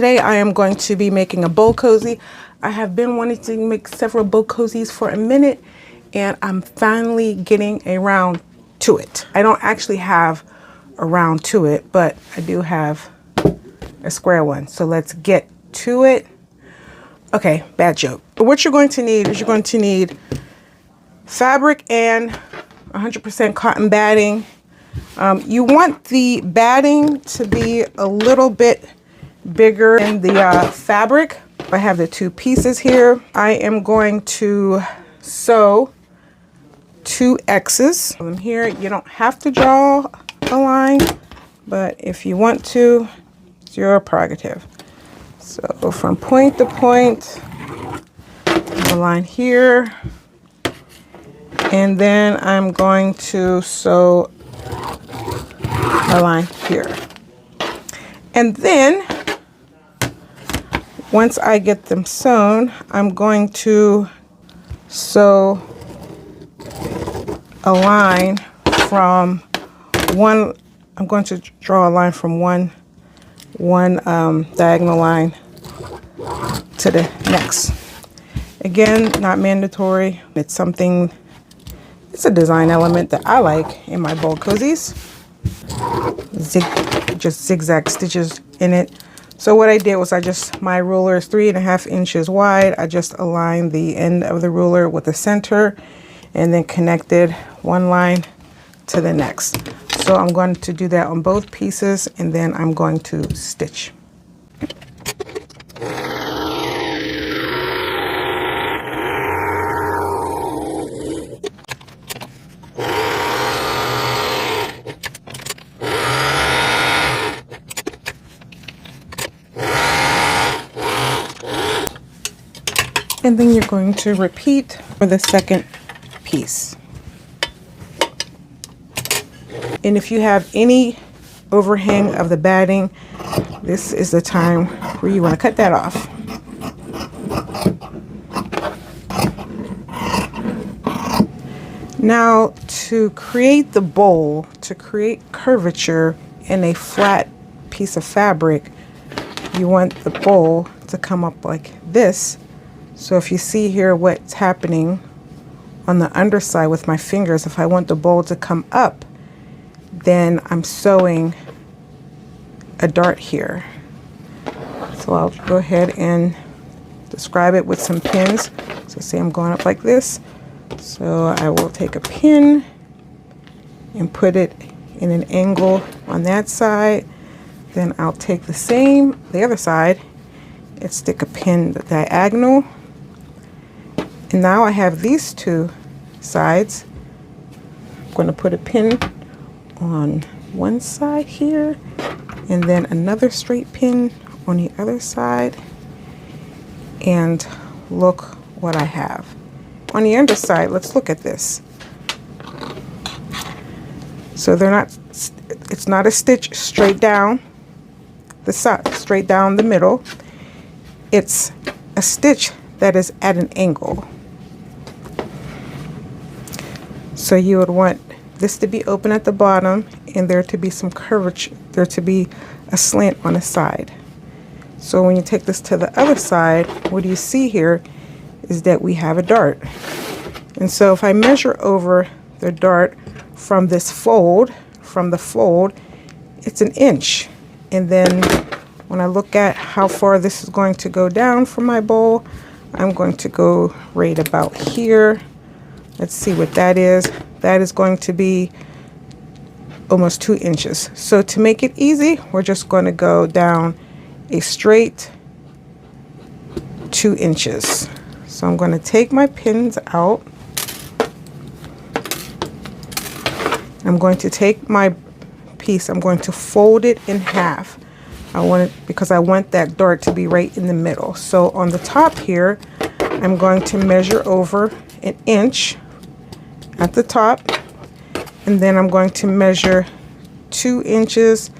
today I am going to be making a bowl cozy. I have been wanting to make several bowl cozies for a minute, and I'm finally getting around to it. I don't actually have a round to it, but I do have a square one. So let's get to it. Okay, bad joke. But what you're going to need is you're going to need fabric and 100% cotton batting. You want the batting to be a little bit bigger than the fabric. I have the two pieces here. I am going to sew 2 X's. Here, you don't have to draw a line, but if you want to, it's your prerogative. So from point to point, a line here, and then I'm going to sew a line here. And then once I get them sewn, I'm going to sew a line from one. I'm going to draw a line from one diagonal line to the next. Again, not mandatory. It's something, it's a design element that I like in my bowl cozies. Just zigzag stitches in it. So what I did was my ruler is 3.5 inches wide. I just aligned the end of the ruler with the center and then connected one line to the next. So I'm going to do that on both pieces, and then I'm going to stitch. And then you're going to repeat for the second piece. And if you have any overhang of the batting, this is the time where you want to cut that off. Now, to create the bowl, to create curvature in a flat piece of fabric, you want the bowl to come up like this. So if you see here what's happening on the underside with my fingers, if I want the bowl to come up, then I'm sewing a dart here. So I'll go ahead and describe it with some pins. So say I'm going up like this. So I will take a pin and put it in an angle on that side. Then I'll take the other side, and stick a pin diagonal. And now I have these two sides. I'm going to put a pin on one side here, and then another straight pin on the other side. And look what I have. On the underside, let's look at this. So it's not a stitch straight down the side, straight down the middle. It's a stitch that is at an angle. So you would want this to be open at the bottom and there to be some curvature, there to be a slant on the side. So when you take this to the other side, what you see here is that we have a dart. And so if I measure over the dart from this fold, it's 1 inch. And then when I look at how far this is going to go down from my bowl, I'm going to go right about here. Let's see what that is. That is going to be almost 2 inches. So to make it easy, we're just going to go down a straight 2 inches. So I'm going to take my pins out. I'm going to take my piece, I'm going to fold it in half. Because I want that dart to be right in the middle. So on the top here, I'm going to measure over 1 inch at the top, and then I'm going to measure 2 inches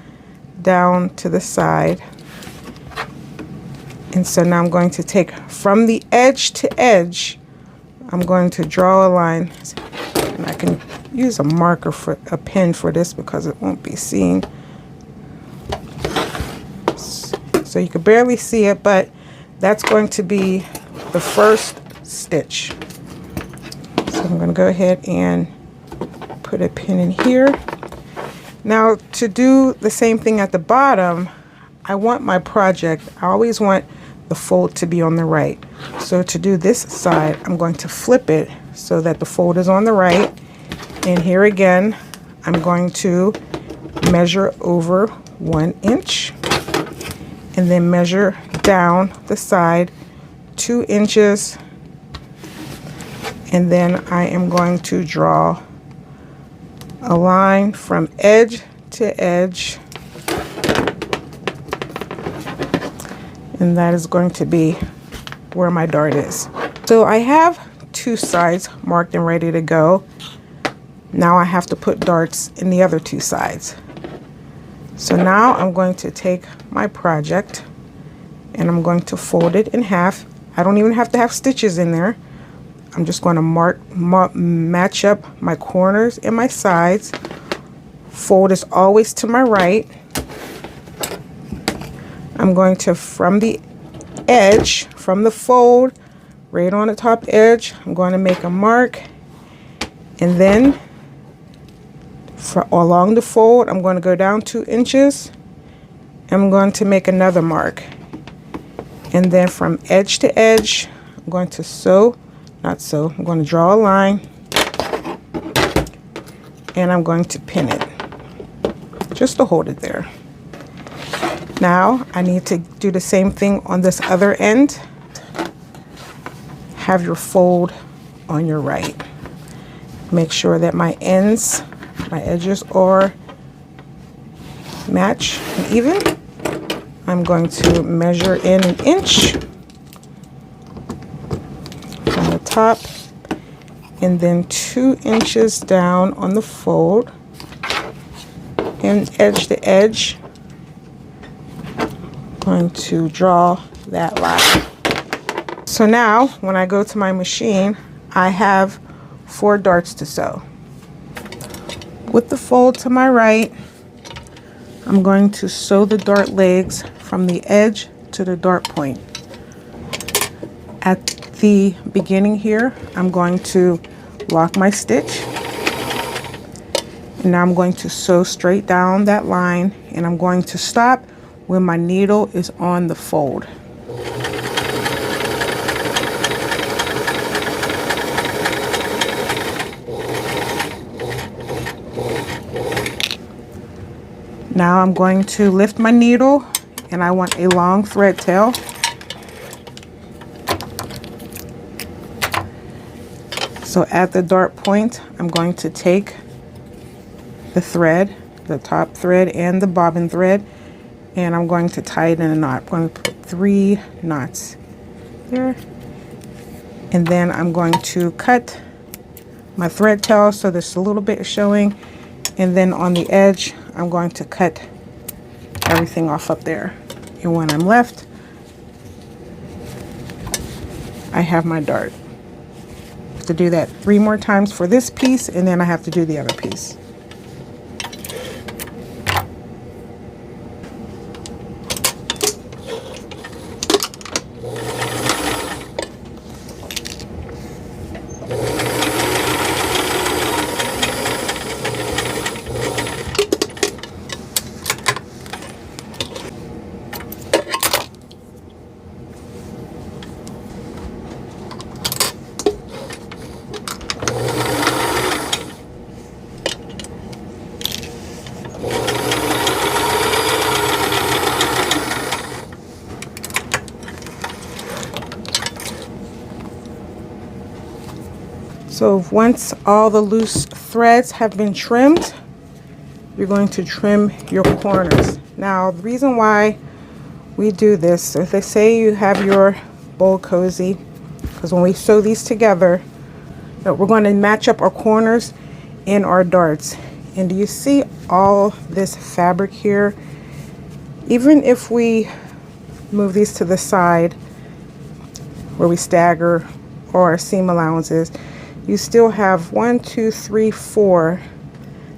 down to the side. And so now I'm going to take from the edge to edge, I'm going to draw a line, and I can use a marker for a pen for this because it won't be seen. So you can barely see it, but that's going to be the first stitch. So I'm going to go ahead and put a pin in here. Now to do the same thing at the bottom, I want my project, I always want the fold to be on the right. So to do this side, I'm going to flip it so that the fold is on the right. And here again, I'm going to measure over 1 inch and then measure down the side 2 inches. And then I am going to draw a line from edge to edge, and that is going to be where my dart is. So I have 2 sides marked and ready to go. Now I have to put darts in the other 2 sides. So now I'm going to take my project and I'm going to fold it in half. I don't even have to have stitches in there. I'm just going to match up my corners and my sides. Fold is always to my right. I'm going to, from the edge, from the fold, right on the top edge, I'm going to make a mark. And then along the fold, I'm going to go down 2 inches. I'm going to make another mark. And then from edge to edge, I'm going to I'm going to draw a line and I'm going to pin it just to hold it there. Now I need to do the same thing on this other end. Have your fold on your right. Make sure that my edges are match and even. I'm going to measure in 1 inch from the top and then 2 inches down on the fold and edge to edge. I'm going to draw that line. So now when I go to my machine, I have 4 darts to sew. With the fold to my right, I'm going to sew the dart legs from the edge to the dart point. At the beginning here, I'm going to lock my stitch. And now I'm going to sew straight down that line and I'm going to stop when my needle is on the fold. Now I'm going to lift my needle and I want a long thread tail. So at the dart point, I'm going to take the thread, the top thread and the bobbin thread, and I'm going to tie it in a knot. I'm going to put 3 knots there. And then I'm going to cut my thread tail so there's a little bit showing. And then on the edge, I'm going to cut everything off up there. And when I'm left, I have my dart. I have to do that 3 more times for this piece, and then I have to do the other piece. So once all the loose threads have been trimmed, you're going to trim your corners. Now the reason why we do this, so if they say you have your bowl cozy, because when we sew these together, we're going to match up our corners and our darts. And do you see all this fabric here? Even if we move these to the side where we stagger or our seam allowances, you still have 1, 2, 3, 4.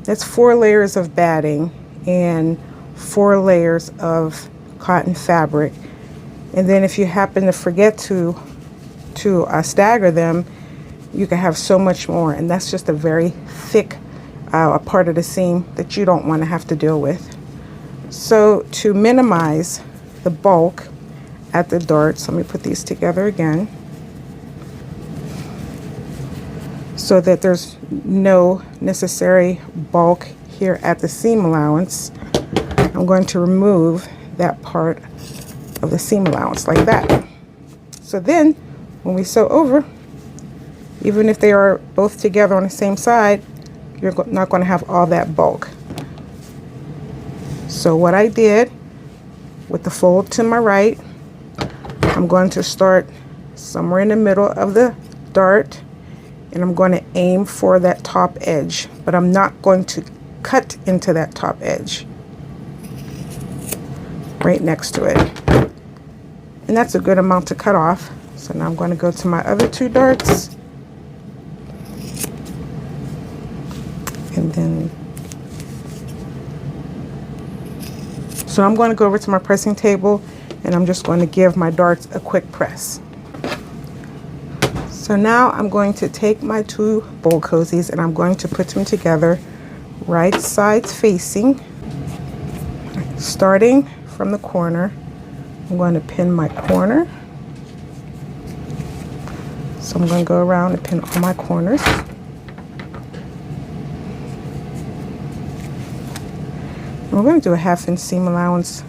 That's 4 layers of batting and 4 layers of cotton fabric. And then if you happen to forget to stagger them, you can have so much more, and that's just a very thick a part of the seam that you don't want to have to deal with. So to minimize the bulk at the darts, let me put these together again so that there's no necessary bulk here at the seam allowance. I'm going to remove that part of the seam allowance like that. So then when we sew over, even if they are both together on the same side, you're not going to have all that bulk. So what I did with the fold to my right, I'm going to start somewhere in the middle of the dart, and I'm going to aim for that top edge, but I'm not going to cut into that top edge, right next to it. And that's a good amount to cut off. So now I'm going to go to my other two darts, and then so I'm going to go over to my pressing table, and I'm just going to give my darts a quick press. So now I'm going to take my two bowl cozies and I'm going to put them together right sides facing. Starting from the corner, I'm going to pin my corner. So I'm going to go around and pin all my corners. And we're going to do a 1/2 inch seam allowance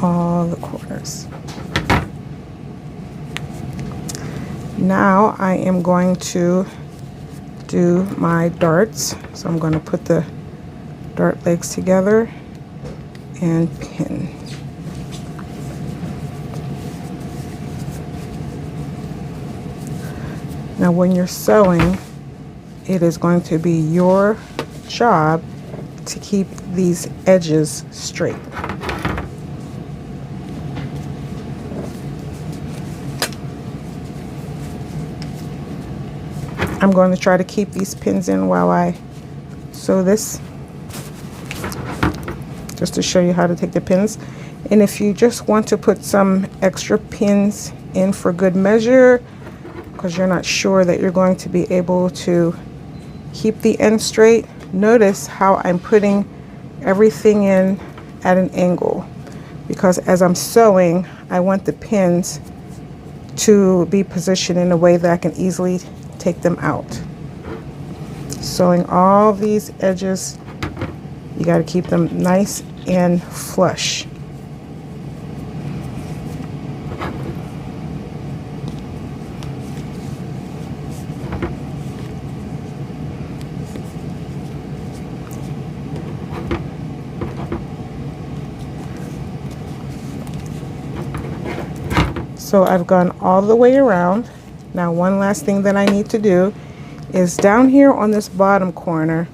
all the corners. Now I am going to do my darts. So I'm going to put the dart legs together and pin. Now when you're sewing, it is going to be your job to keep these edges straight. I'm going to try to keep these pins in while I sew this, just to show you how to take the pins. And if you just want to put some extra pins in for good measure, because you're not sure that you're going to be able to keep the end straight, notice how I'm putting everything in at an angle, because as I'm sewing, I want the pins to be positioned in a way that I can easily take them out. Sewing all these edges, you got to keep them nice and flush. So I've gone all the way around. Now one last thing that I need to do is down here on this bottom corner,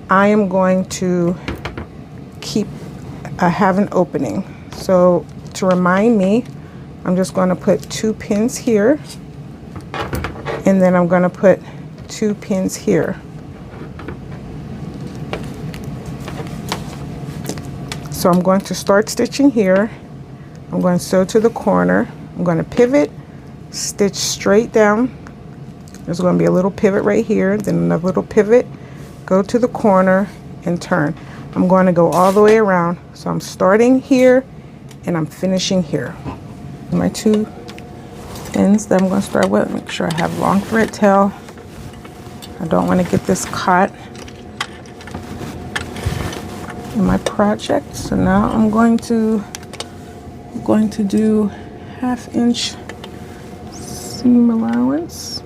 I am going to have an opening. So to remind me, I'm just going to put 2 pins here, and then I'm going to put 2 pins here. So I'm going to start stitching here. I'm going to sew to the corner. I'm going to pivot, stitch straight down. There's going to be a little pivot right here, then another little pivot, go to the corner and turn. I'm going to go all the way around. So I'm starting here and I'm finishing here. My 2 pins that I'm going to start with, make sure I have long thread tail. I don't want to get this caught in my project. So now I'm going to do 1/2 inch seam allowance.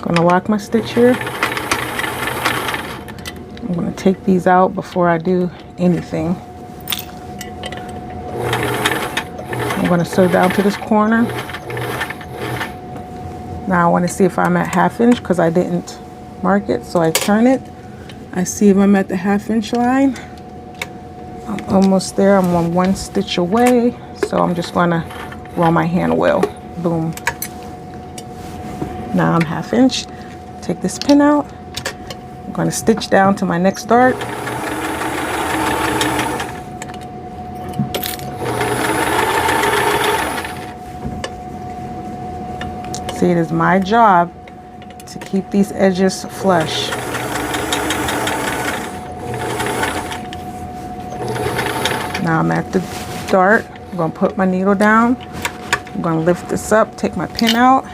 Gonna lock my stitch here. I'm gonna take these out before I do anything. I'm gonna sew down to this corner. Now I want to see if I'm at 1/2 inch because I didn't mark it, so I turn it. I see if I'm at the 1/2 inch line. I'm almost there. I'm 1 stitch away, so I'm just gonna well, my hand will. Boom. Now I'm 1/2 inch. Take this pin out. I'm going to stitch down to my next dart. See, it is my job to keep these edges flush. Now I'm at the dart. I'm going to put my needle down. I'm going to lift this up, take my pin out.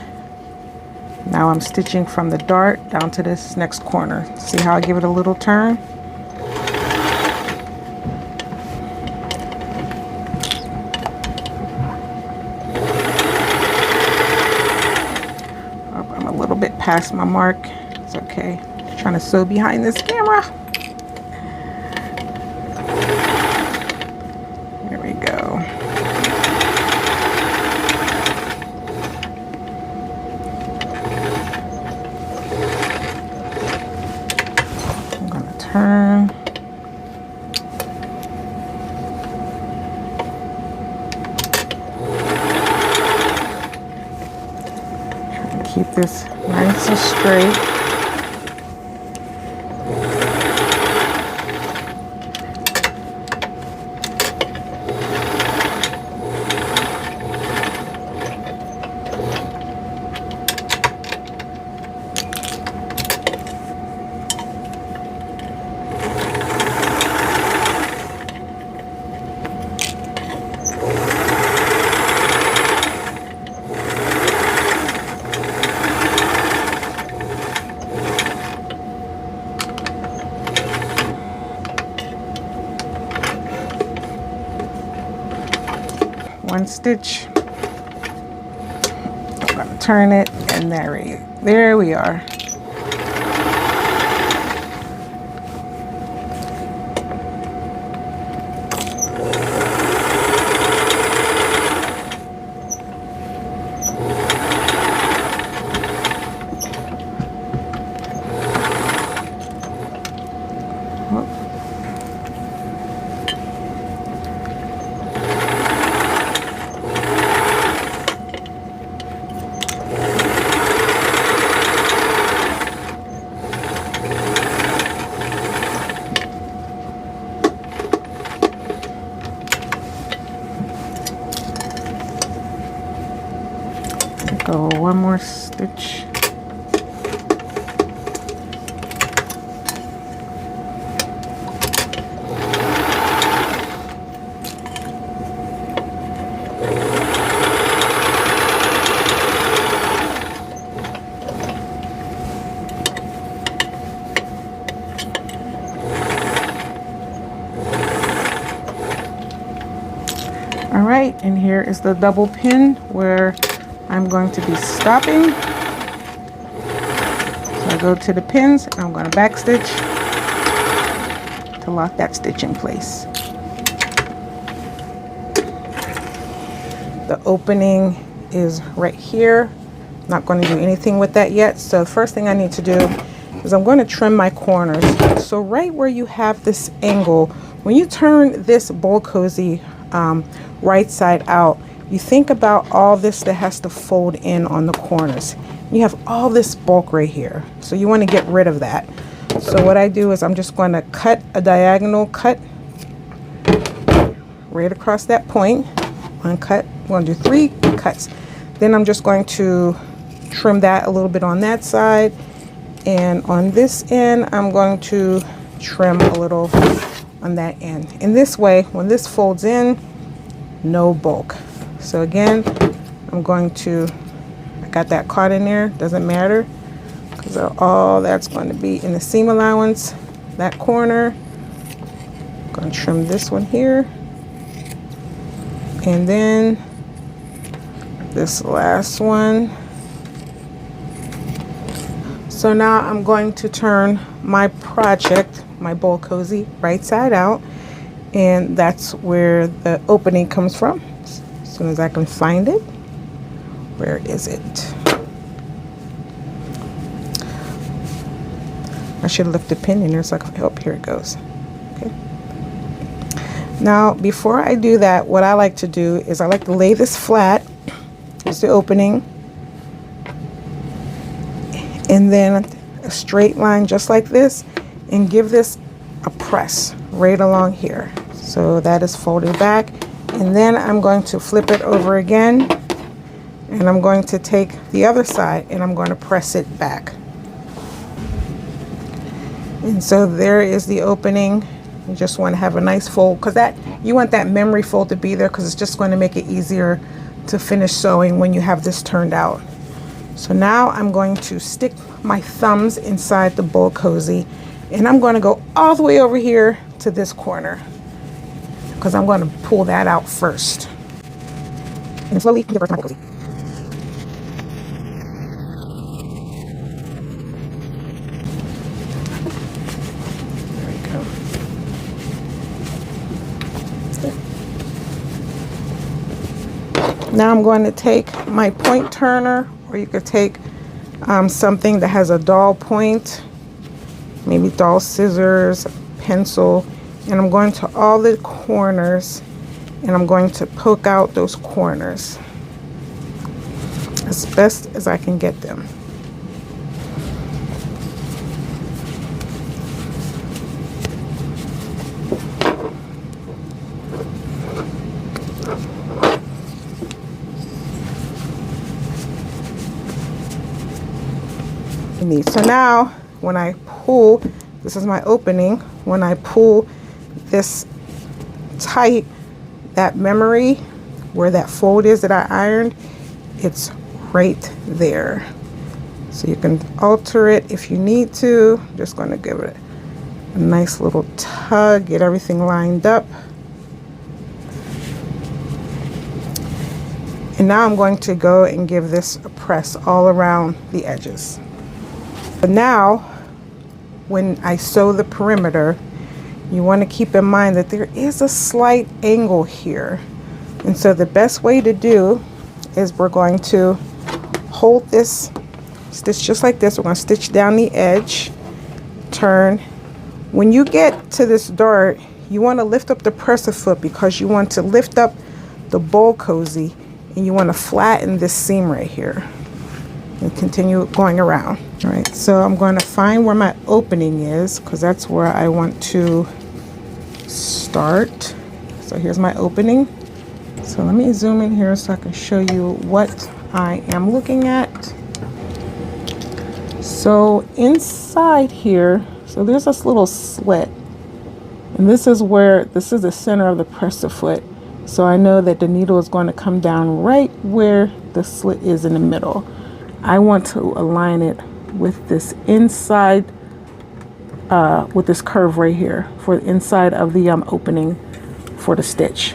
Now I'm stitching from the dart down to this next corner. See how I give it a little turn? Oh, I'm a little bit past my mark. It's okay. I'm trying to sew behind this camera. There we go. Turn. Try to keep this nice and straight. One stitch. I'm going to turn it, and there we are. Go one more stitch. All right, and here is the double pin where I'm going to be stopping. So I go to the pins and I'm going to back stitch to lock that stitch in place. The opening is right here. Not going to do anything with that yet. So the first thing I need to do is I'm going to trim my corners. So right where you have this angle, when you turn this bowl cozy right side out, you think about all this that has to fold in on the corners. You have all this bulk right here, so you want to get rid of that. So what I do is I'm just going to cut a diagonal cut right across that point. One cut. I'm going to do 3 cuts. Then I'm just going to trim that a little bit on that side, and on this end I'm going to trim a little on that end. In this way, when this folds in, no bulk. So again, I'm going to, I got that caught in there, doesn't matter, because all that's going to be in the seam allowance, that corner. I'm going to trim this one here, and then this last one. So now I'm going to turn my project, my bowl cozy, right side out, and that's where the opening comes from. As soon as I can find it. Where is it? I should have left the pin in there so I can help. Here it goes. Okay. Now, before I do that, what I like to do is I like to lay this flat There's the opening. And then a straight line just like this, and give this a press right along here. So that is folded back. And then I'm going to flip it over again, and I'm going to take the other side and I'm going to press it back. And so there is the opening. You just want to have a nice fold, because that you want that memory fold to be there, because it's just going to make it easier to finish sewing when you have this turned out. So now I'm going to stick my thumbs inside the bowl cozy, and I'm going to go all the way over here to this corner, because I'm going to pull that out first. And slowly give her my cozy. There we go. Now I'm going to take my point turner, or you could take something that has a dull point, maybe dull scissors, pencil, and I'm going to all the corners, and I'm going to poke out those corners as best as I can get them. So now when I pull, this is my opening, when I pull this tight, that memory where that fold is that I ironed, it's right there. So you can alter it if you need to. I'm just going to give it a nice little tug, get everything lined up. And now I'm going to go and give this a press all around the edges. But now, when I sew the perimeter, you want to keep in mind that there is a slight angle here. And so the best way to do is we're going to hold this, stitch just like this. We're going to stitch down the edge, turn. When you get to this dart, you want to lift up the presser foot, because you want to lift up the bowl cozy, and you want to flatten this seam right here and continue going around. All right, so I'm going to find where my opening is, because that's where I want to start. So here's my opening. So let me zoom in here so I can show you what I am looking at. So inside here, so there's this little slit, and this is the center of the presser foot. So I know that the needle is going to come down right where the slit is in the middle. I want to align it with this inside, with this curve right here for the inside of the opening for the stitch.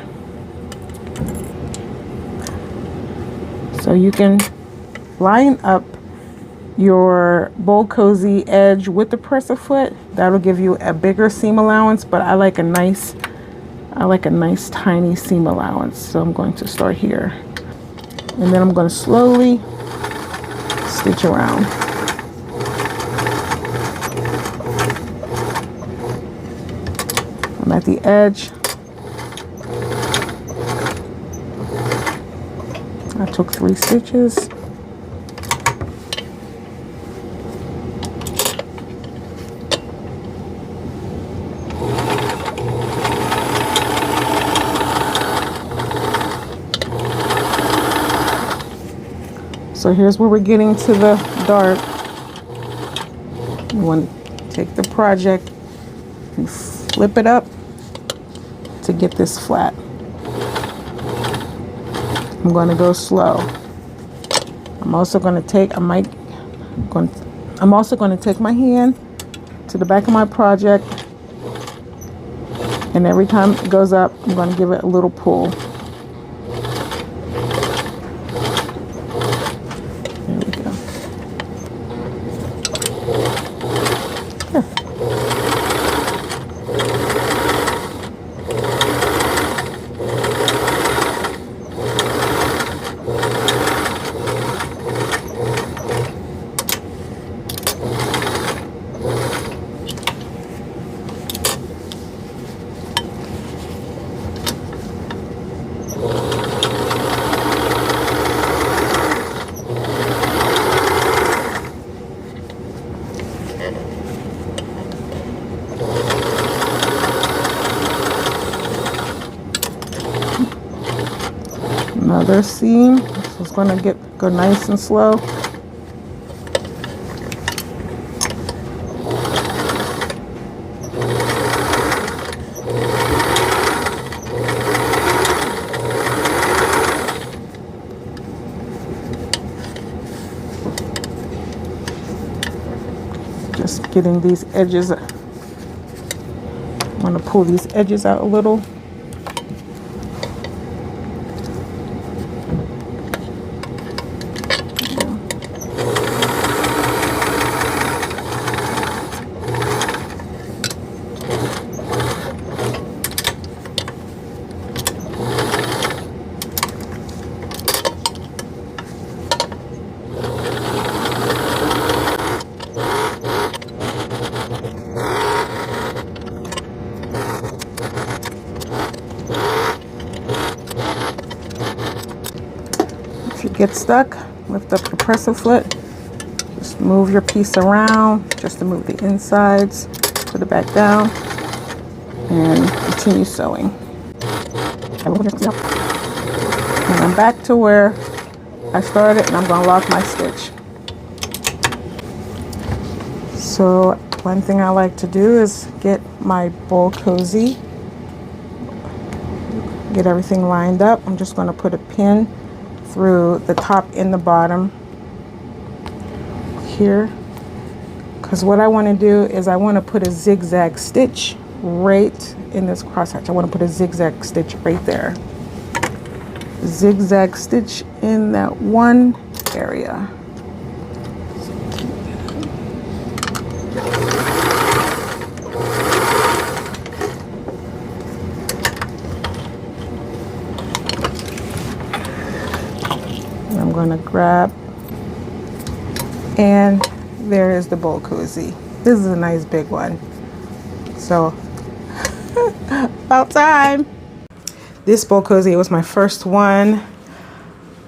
So you can line up your bowl cozy edge with the presser foot. That'll give you a bigger seam allowance, but I like a nice tiny seam allowance. So I'm going to start here, and then I'm going to slowly stitch around. I'm at the edge. I took 3 stitches. So here's where we're getting to the dart. You want to take the project and flip it up to get this flat. I'm going to go slow. I'm also going to take my hand to the back of my project, and every time it goes up, I'm going to give it a little pull. other seam. This is going to go nice and slow. Just getting these edges. I'm going to pull these edges out a little. If you get stuck, lift up the presser foot. Just move your piece around just to move the insides, put it back down, and continue sewing. And I'm back to where I started, and I'm going to lock my stitch. So one thing I like to do is get my bowl cozy, get everything lined up. I'm just going to put a pin through the top and the bottom here, because what I want to do is I want to put a zigzag stitch right in this crosshatch. I want to put a zigzag stitch right there. Zigzag stitch in that one area. I'm going to grab, and there is the bowl cozy. This is a nice big one. So about time. This bowl cozy, it was my first one.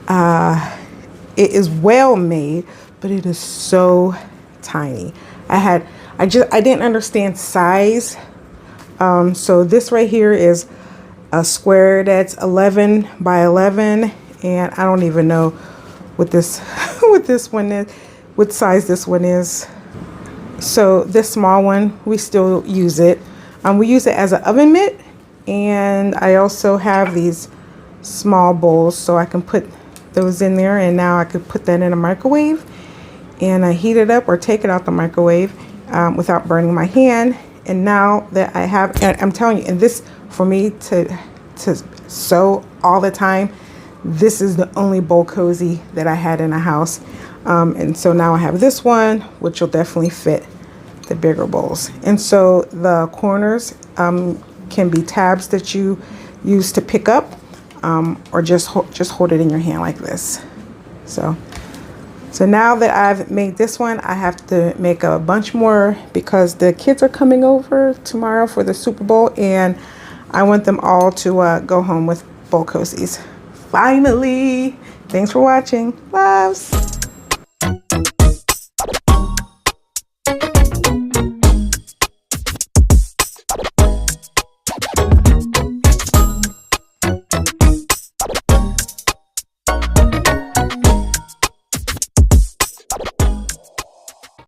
It is well made, but it is so tiny. I didn't understand size. So this right here is a square that's 11 by 11. And I don't even know what this one is, what size this one is. So this small one, we still use it. We use it as an oven mitt, and I also have these small bowls, so I can put those in there, and now I could put that in a microwave and I heat it up or take it out the microwave without burning my hand. And now that I have, and I'm telling you, and this for me to sew all the time, this is the only bowl cozy that I had in the house. And so now I have this one, which will definitely fit the bigger bowls. And so the corners can be tabs that you use to pick up, or just hold it in your hand like this. So now that I've made this one, I have to make a bunch more because the kids are coming over tomorrow for the Super Bowl, and I want them all to go home with bowl cozies. Finally! Thanks for watching. Loves!